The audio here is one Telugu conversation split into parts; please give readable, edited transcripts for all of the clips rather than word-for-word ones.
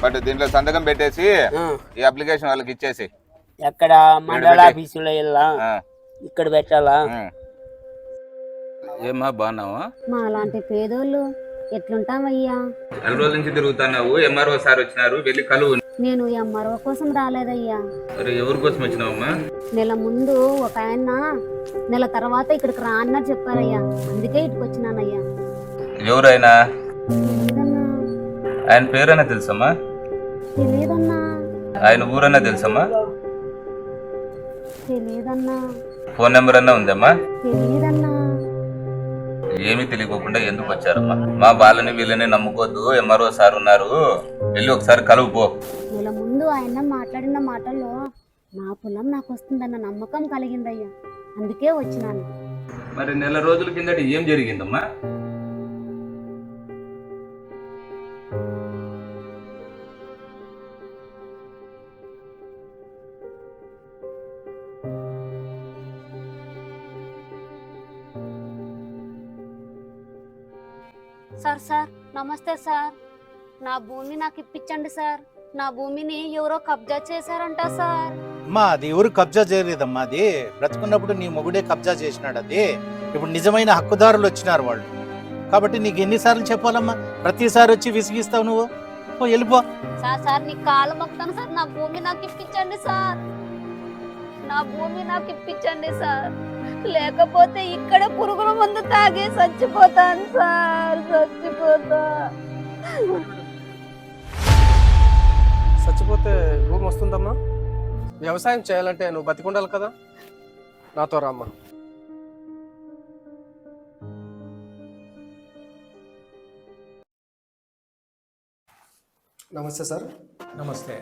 బట్ దీంట్లో సంతకం పెట్టేసి ఈ అప్లికేషన్ వాళ్ళకి ఇచ్చేసి ఎక్కడ మండల ఆఫీసులో వెళ్ళా ఇక్కడ పెట్టాలా? ఏమా బాగున్నావా? మా అలాంటి పేదోళ్ళు ఎట్లుంటామయ్యా? 2 రోజుల నుంచి తిరుగుతున్నావు. ఎంఆర్ఓ సార్ వచ్చినారు, వెళ్ళి కలువు. నేను ఎంఆర్ఓ కోసం రాలేదయ్యా. ఎవరి కోసం వచ్చినావమ్మా? నెల ముందు ఒక ఆయన నెల తర్వాత ఇక్కడికి రా అన్నారు చెప్పారయ్యా, అందుకే ఇటుకు వచ్చినానయ్యా. ఎవరైనా? తెలీదన్నా. ఆయన పేరైనా తెలుసమ్మా? తెలీదన్నా. ఆయన ఊరన్నా తెలుసమ్మా? తెలీదన్నా. ఫోన్ నెంబర్ అన్నా ఉందమ్మా? తెలీదన్నా. ఏమీ తెలియకుండా ఎందుకు వచ్చారమ్మా? మా వాళ్ళని వీళ్ళని నమ్ముకోవద్దు, ఎంఆర్ఓ సార్ ఉన్నారు, వెళ్ళి ఒకసారి కలువు పో. నెల ముందు ఆయన మాట్లాడిన మాటల్లో నా పొలం నాకు వస్తుందన్న నమ్మకం కలిగిందయ్యా, అందుకే వచ్చినాను. మరి నెల రోజుల కిందట ఏం జరిగిందమ్మా? సార్ నమస్తే సార్, నా భూమి నాకు ఇప్పించండి సార్. నా భూమిని ఎవరో కబ్జా చేశారంట సార్. అమ్మా అది ఎవరు కబ్జా చేయలేదమ్మా, అది బ్రతుకున్నప్పుడు నీ మొగుడే కబ్జా చేసినాడు. అది ఇప్పుడు నిజమైన హక్కుదారులు వచ్చినారు వాళ్ళు, కాబట్టి నీకు ఎన్నిసార్లు చెప్పాలమ్మా? ప్రతిసారి వచ్చి విసిగిస్తావు నువ్వు. వెళ్ళిపో. సార్ నీ కాలు మొక్తాను సార్, నా భూమి నాకు ఇప్పించండి సార్. నా భూమి నాకు ఇప్పించండి సార్, లేకపోతే ఇక్కడ పురుగుల మందు తాగి చచ్చిపోతాను సార్, చచ్చిపోతే భూమి వస్తుందమ్మా? వ్యవసాయం చేయాలంటే నువ్వు బతికుండాలి కదా, నాతో రామ్మా. నమస్తే సార్. నమస్తే.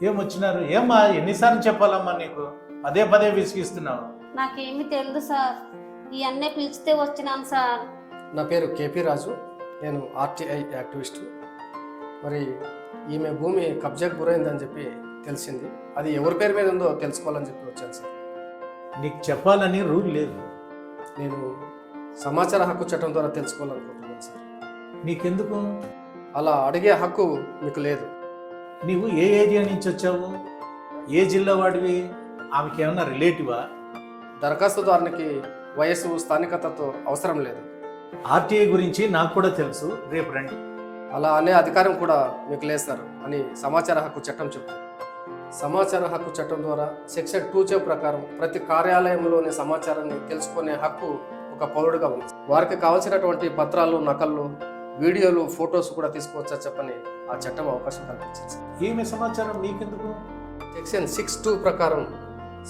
ఏం వచ్చినారు? ఏమ్మా ఎన్నిసార్లు చెప్పాలమ్మా నీకు? పదే పదే విసిగిస్తున్నావు. నాకేమి తెలియదు సార్, ఈ అన్నే పిలిచితే వచ్చినాను సార్. నా పేరు కేపీ రాజు, నేను ఆర్టీఐ యాక్టివిస్ట్. మరి ఈమె భూమి కబ్జాకు గురైందని చెప్పి తెలిసింది, అది ఎవరి పేరు మీద ఉందో తెలుసుకోవాలని చెప్పి వచ్చాను సార్. నీకు చెప్పాలని రూల్ లేదు. నేను సమాచార హక్కు చట్టం ద్వారా తెలుసుకోవాలనుకుంటున్నాను సార్. నీకెందుకు? అలా అడిగే హక్కు మీకు లేదు. నీవు ఏ ఏరియా నుంచి వచ్చావు? ఏ జిల్లా వాడివి? ఆమెకి ఏమన్నా రిలేటివా? దరఖాస్తుదారునికి వయస్సు స్థానికతతో అవసరం లేదు. ఆర్టీఐ గురించి నాకు కూడా తెలుసు, రేపు రండి. అలా అనే అధికారం కూడా మీకు లేదు సార్ అని సమాచార హక్కు చట్టం చెప్తుంది. సమాచార హక్కు చట్టం ద్వారా సెక్షన్ 2 ప్రకారం ప్రతి కార్యాలయంలోని సమాచారాన్ని తెలుసుకునే హక్కు ఒక పౌరుడిగా ఉంది. వారికి కావాల్సినటువంటి పత్రాలు, నకళ్ళు, వీడియోలు, ఫొటోస్ కూడా తీసుకోవచ్చా చెప్పని ఆ చట్టం అవకాశం కల్పించింది సార్. ఏమి సమాచారం నీకెందుకు? సెక్షన్ 6(2) ప్రకారం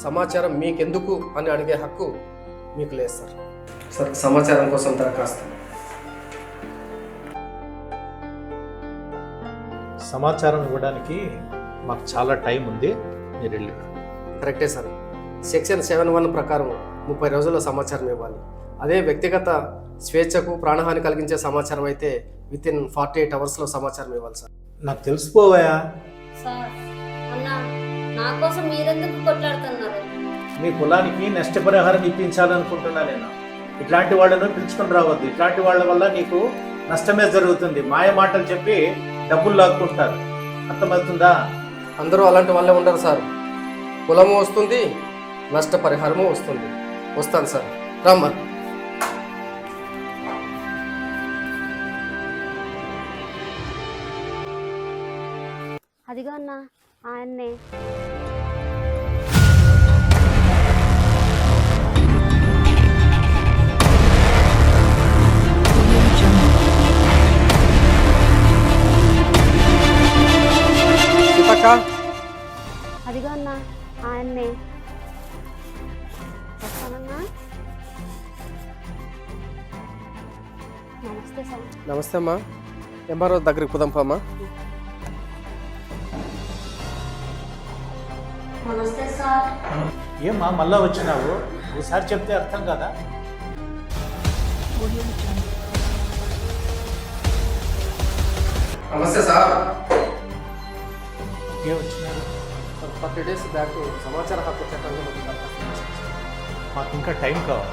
సమాచారం మీకెందుకు అని అడిగే హక్కు మీకు లేదు సార్. సార్ సమాచారం కోసం దరఖాస్తు. సమాచారం ఇవ్వడానికి మాకు చాలా టైం ఉంది, మీరు వెళ్ళి. కరెక్టే సార్. సెక్షన్ 7(1) ప్రకారం 30 రోజుల్లో సమాచారం ఇవ్వాలి. అదే వ్యక్తిగత స్వేచ్ఛకు ప్రాణహాని కలిగించే సమాచారం అయితే వితిన్ 48 అవర్స్లో సమాచారం ఇవ్వాలి సార్. నాకు తెలిసిపోవా? సార్ అన్నా, నా కోసం మీరెందుకు కొట్లాడుతున్నారు? మీ కులానికి నష్టపరిహారం ఇప్పించాలనుకుంటున్నా నేను. ఇట్లాంటి వాళ్ళను పిలుచుకొని రావద్దు. ఇట్లాంటి వాళ్ళ వల్ల నీకు నష్టమే జరుగుతుంది. మాయ మాటలు చెప్పి డబ్బులు లాక్కుంటారు, అర్థమవుతుందా? అందరూ అలాంటి వాళ్ళే ఉండరు సార్. కులము వస్తుంది, నష్టపరిహారము వస్తుంది. వస్తాను సార్, రమ్మా. అదిగో అన్న ఆయన్నే. అదిగో అన్న ఆయన్నే. వస్తానన్నా. నమస్తే సార్. నమస్తే అమ్మా. ఎంఆర్ఓ దగ్గరికి కుదంపమ్మా. నమస్తే సార్. ఏమ్మా మళ్ళా వచ్చినావు? ఒకసారి చెప్తే అర్థం కదా? నమస్తే సార్. ఏం వచ్చినారు? 30 days బ్యాక్ సమాచార హక్కు చట్టంలో మాకు ఇంకా టైం కావాలి.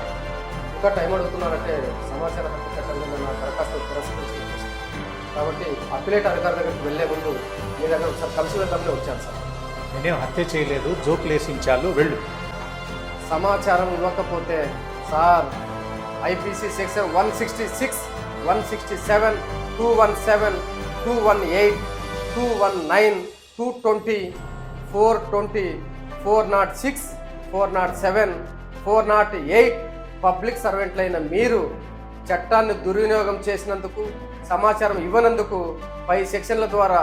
ఇంకా టైం అడుగుతున్నారంటే సమాచార హక్కు చట్టంలో నా దరఖాస్తు తిరస్కరించారు. కాబట్టి అప్పిలేట్ అధికారి దగ్గరికి వెళ్ళే ముందు మీ దగ్గర ఒకసారి కలిసి వెళ్దామని వచ్చాను సార్. నేనేం హత్య చేయలేదు, జోకులు వేసించాలు, వెళ్ళు. సమాచారం ఇవ్వకపోతే సార్ ఐపీసీ సెక్షన్ 166, 167, 217, 218, 219, 220, 420, 406, 407, 408 పబ్లిక్ సర్వెంట్లైన మీరు చట్టాన్ని దుర్వినియోగం చేసినందుకు, సమాచారం ఇవ్వనందుకు పై సెక్షన్ల ద్వారా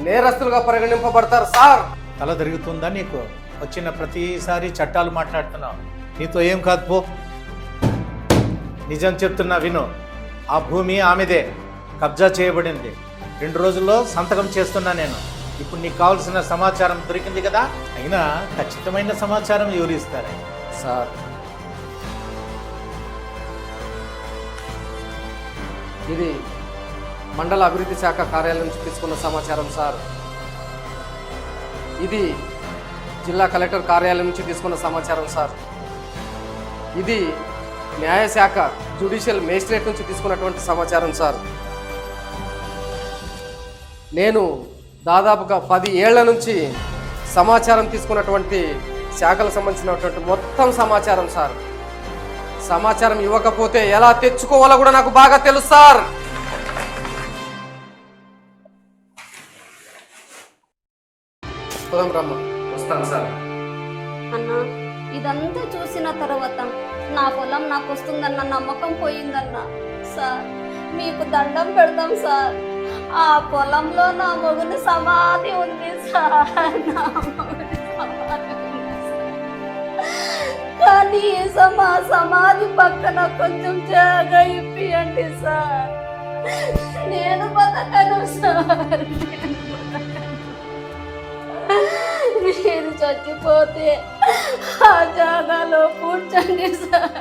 నేరస్తులుగా పరిగణింపబడతారు సార్. తల తిరుగుతుందా నీకు? వచ్చిన ప్రతిసారి చట్టాలు మాట్లాడుతున్నావు. నీతో ఏం కాదు పో. నిజం చెప్తున్నా విను. ఆ భూమి ఆమెదే, కబ్జా చేయబడింది. 2 రోజుల్లో సంతకం చేస్తున్నా నేను. ఇప్పుడు నీకు కావాల్సిన సమాచారం దొరికింది కదా. అయినా ఖచ్చితమైన సమాచారం ఎవరు ఇస్తారా సార్? ఇది మండల అభివృద్ధి శాఖ కార్యాలయం నుంచి తీసుకున్న సమాచారం సార్. ఇది జిల్లా కలెక్టర్ కార్యాలయం నుంచి తీసుకున్న సమాచారం సార్. ఇది న్యాయశాఖ జ్యుడిషియల్ మేజిస్ట్రేట్ నుంచి తీసుకున్నటువంటి సమాచారం సార్. నేను దాదాపుగా 10 ఏళ్ల నుంచి సమాచారం తీసుకున్నటువంటి శాఖలకు సంబంధించినటువంటి మొత్తం సమాచారం సార్. సమాచారం ఇవ్వకపోతే ఎలా తెచ్చుకోవాలో కూడా నాకు బాగా తెలుసు సార్. రమ్మ, వస్తాను సార్. అన్న, ఇదంతా చూసిన తర్వాత నా పొలం నాకు వస్తుందన్న నమ్మకం పోయిందన్న. సార్, మీకు దండం పెడతాం సార్. ఆ పొలంలో నా మొగుని సమాధి ఉంది సార్. నా మొగుని సమాధి ఉంది సార్. కానీ సమాధి పక్కన కొంచెం జాగా ఇప్పియండి సార్. నేను బతకను సార్. మీరు చచ్చిపోతే ఆ జాగాలో కూర్చోండి సార్.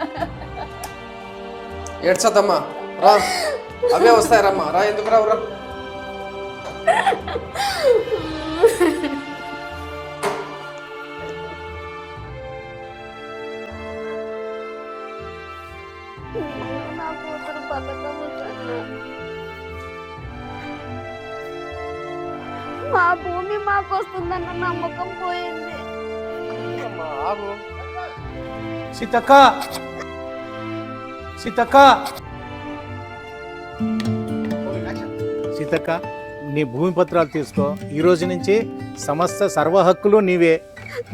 ఏడ్చదమ్మా, రా. అవే వస్తాయి రమ్మా, రా. ఎందుకు రావు? రా. నా కూతురు బతకము కన్నా మా భూమి మాకు వస్తుందన్న నమ్మకం పోయింది. అమ్మా, ఆగు. సీతక్క, సీతక్క, సీతక్క, నీ భూమి పత్రాలు తీసుకో. ఈ రోజు నుంచి సమస్త సర్వ హక్కులు నీవే.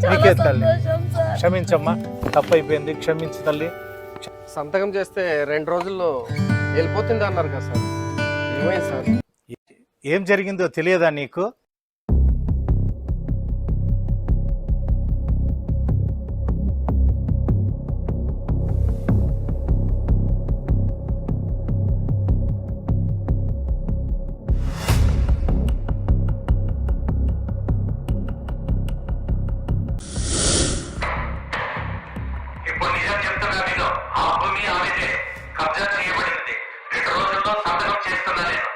నీకే తల్లి. సంతోషం సార్. క్షమించమ్మా, తప్పైపోయింది, క్షమించు తల్లి. సంతకం చేస్తే 2 రోజుల్లో వెళ్ళిపోతుంది అన్నారు కదా సార్. ఏమైంది సార్? ఏం జరిగిందో తెలియదా నీకు? ఇప్పుడు నిజం చెప్తున్నా నేను. ఆ భూమి ఆమెదే, కబ్జా చేయబడింది. 2 రోజుల్లో సంతకం చేస్తున్నా నేను.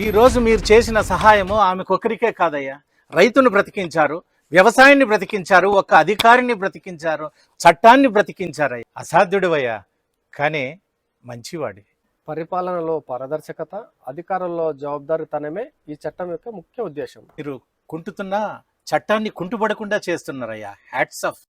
ఈ రోజు మీరు చేసిన సహాయము ఆమెకొకరికే కాదయ్యా. రైతును బ్రతికించారు, వ్యవసాయాన్ని బ్రతికించారు, ఒక్క అధికారిని బ్రతికించారు, చట్టాన్ని బ్రతికించారయ్యా. అసాధ్యుడివయ్యా, కానీ మంచివాడి. పరిపాలనలో పారదర్శకత, అధికారంలో జవాబుదారీతనమే ఈ చట్టం యొక్క ముఖ్య ఉద్దేశం. మీరు కుంటుతున్న చట్టాన్ని కుంటుపడకుండా చేస్తున్నారయ్యా. Hats off.